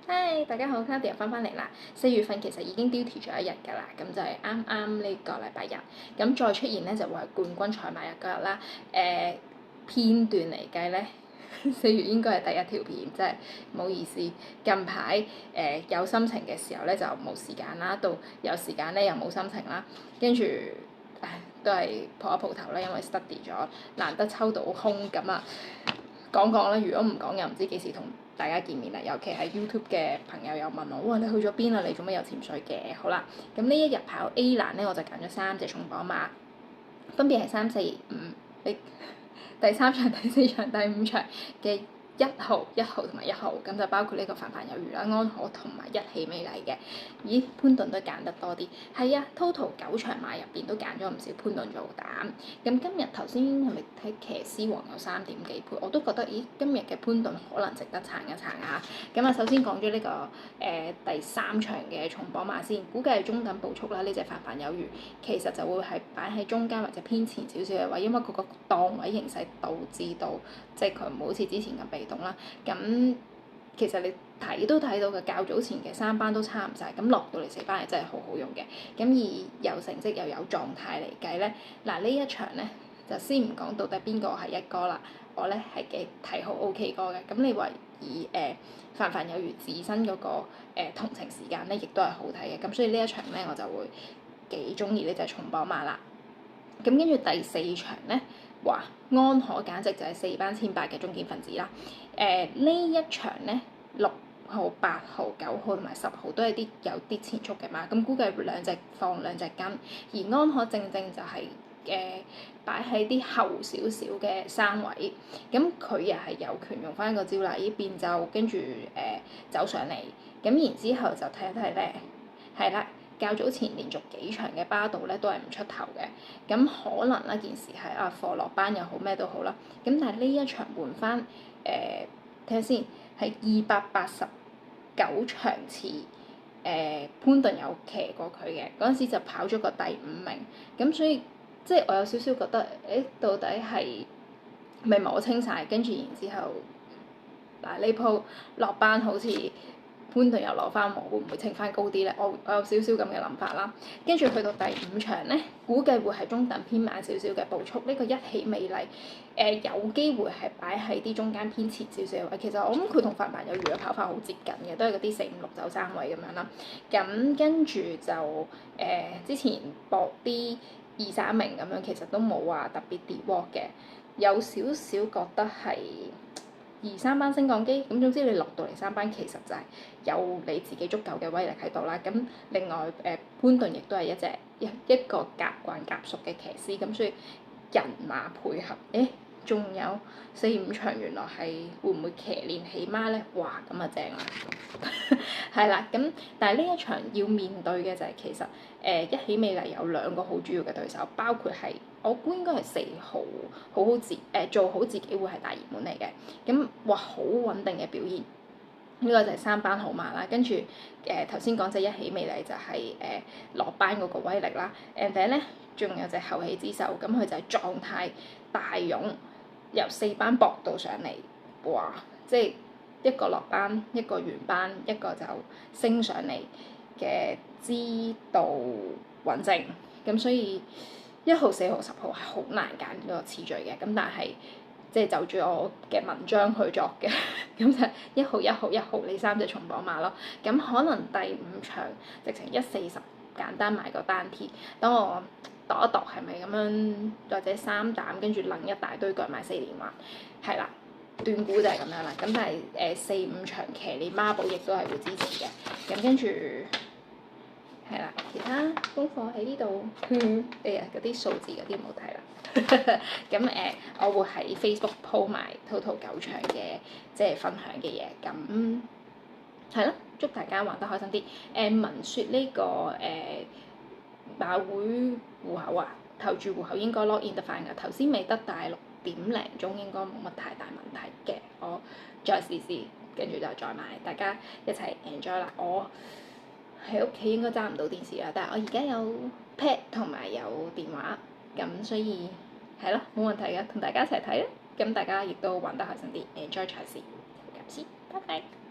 嗨，大家好，Claudia 又翻返嚟啦。4月份其實已經 duty 咗一日㗎啦，咁就係啱啱呢個禮拜日。咁再出現咧就會係冠軍賽馬日嗰日啦。片段嚟計咧，4月應該係第一條片，真係唔好意思。近排有心情嘅時候咧就冇時間啦，到有時間咧又冇心情啦，跟住都係蒲一蒲頭啦，因為 study 咗，難得抽到空咁啊。講講啦，如果唔講又唔知幾時同大家見面啦。尤其係 YouTube 嘅朋友又問我：哇，你去咗邊啊？你做乜有潛水嘅？好啦，咁呢一日跑 A 欄咧，我就揀咗3隻重磅馬，分別係3、4、5，第3場、第4場、第5場嘅1號、1號同埋1號，咁就包括呢個凡凡有餘啦、安可同埋一起美麗嘅。咦，潘頓都揀得多啲，係啊 total 9場馬入邊都揀咗唔少潘頓做膽。咁今日頭先係咪睇騎師王有3點幾倍？我都覺得，咦，今日嘅潘頓可能值得撐一撐啊！咁啊，首先講咗呢個第3場嘅重磅馬先，估計係中等步速啦。呢隻凡凡有餘其實就會係擺喺中間或者偏前少少嘅位，因為佢個檔位形勢導致到，即係佢唔好似之前咁被動啦。咁其實你睇都睇到嘅，較早前嘅3班都差唔晒，咁落到嚟4班係真係好好用嘅。咁而有成績又有狀態嚟計咧，嗱呢一場咧就先唔講到底邊個係一哥啦，我咧係幾睇好 OK 哥嘅。咁你話以凡凡有餘自身嗰個同程時間咧，亦都係好睇嘅。咁所以呢一場咧，我就會幾中意呢隻重磅馬啦。咁跟住第4場咧，哇，安可簡直就係4班1800嘅中堅分子啦。呢一場咧，6號、8號、9號同埋10號都係啲有啲前速嘅馬，咁估計兩隻放兩隻跟，而安可正正就係擺喺啲後少少嘅3位，咁佢又係有權用翻個招禮變奏，跟住走上嚟，咁然之後就睇一睇咧，係啦。較早前連續幾場嘅巴道咧都係唔出頭嘅，咁可能呢件事係貨落班又好咩都好啦，咁但係呢一場換翻睇下先，係289場次，潘頓有騎過佢嘅，嗰陣時就跑咗個第5名，咁所以即係我有少少覺得，到底係咪摸清晒？跟住然之後嗱呢鋪落班好似潘頓又攞翻，會唔會清翻高啲咧？我有少少咁嘅諗法啦。跟住去到第5場咧，估計會係中等偏慢少少嘅步速。呢、這個一起美麗，有機會係擺喺啲中間偏前少少嘅位。其實我諗佢同凡凡有餘嘅跑法好接近嘅，都係嗰啲4、5、6走3位咁樣啦。咁跟住就之前搏啲2、3名咁樣，其實都冇話特別跌鑊嘅，有少少覺得係2、3班升降機，咁總之你落到嚟3班，其實就係有你自己足夠嘅威力喺度啦。咁另外潘頓亦都係一個夾慣夾熟嘅騎師，咁所以人馬配合，仲有4、5場原來係會唔會騎練起孖咧？哇，咁啊正啦，係啦，咁但係呢一場要面對嘅就係其實一起美麗有2個好主要嘅對手，包括係我估應該係4號做好自己會係大熱門嚟嘅，咁哇好穩定嘅表現，呢個就係3班好馬啦。跟住頭先講隻一起美麗就係落班嗰個威力啦，and then 咧仲有隻後起之秀，咁佢就係狀態大勇。由4班搏到上嚟，哇！即係一個落班，一個原班，一個就升上嚟嘅知道穩正，咁所以1號、4號、10號係好難揀呢個次序嘅，咁但係即係就住我嘅文章去作嘅，咁就1號、1號、1號呢3隻重磅馬咯，咁可能第5場直情140簡單買個單鐵，等我度一度係咪咁樣，或者3膽跟住掕一大堆腳買4連環，係啦，斷估就係咁樣啦。咁但係4、5場騎練孖寶亦都係會支持嘅。咁跟住係啦，其他功課喺呢度，嗰啲數字嗰啲唔好睇啦。咁我會喺 Facebook 鋪埋 total 9場嘅即係分享嘅嘢，咁係咯，祝大家玩得開心啲。文説呢個馬會戶口啊，投注戶口應該 log in 得翻㗎。頭先未得，但係6點零鐘應該冇乜太大問題嘅。我再試試，跟住就再買，大家一齊 enjoy 啦。我喺屋企應該揸唔到電視啦，但係我而家有 pad 同埋有電話，咁所以係咯，冇問題嘅，同大家一齊睇啦。咁大家亦都玩得開心啲，enjoy 賽事，咁先，拜拜。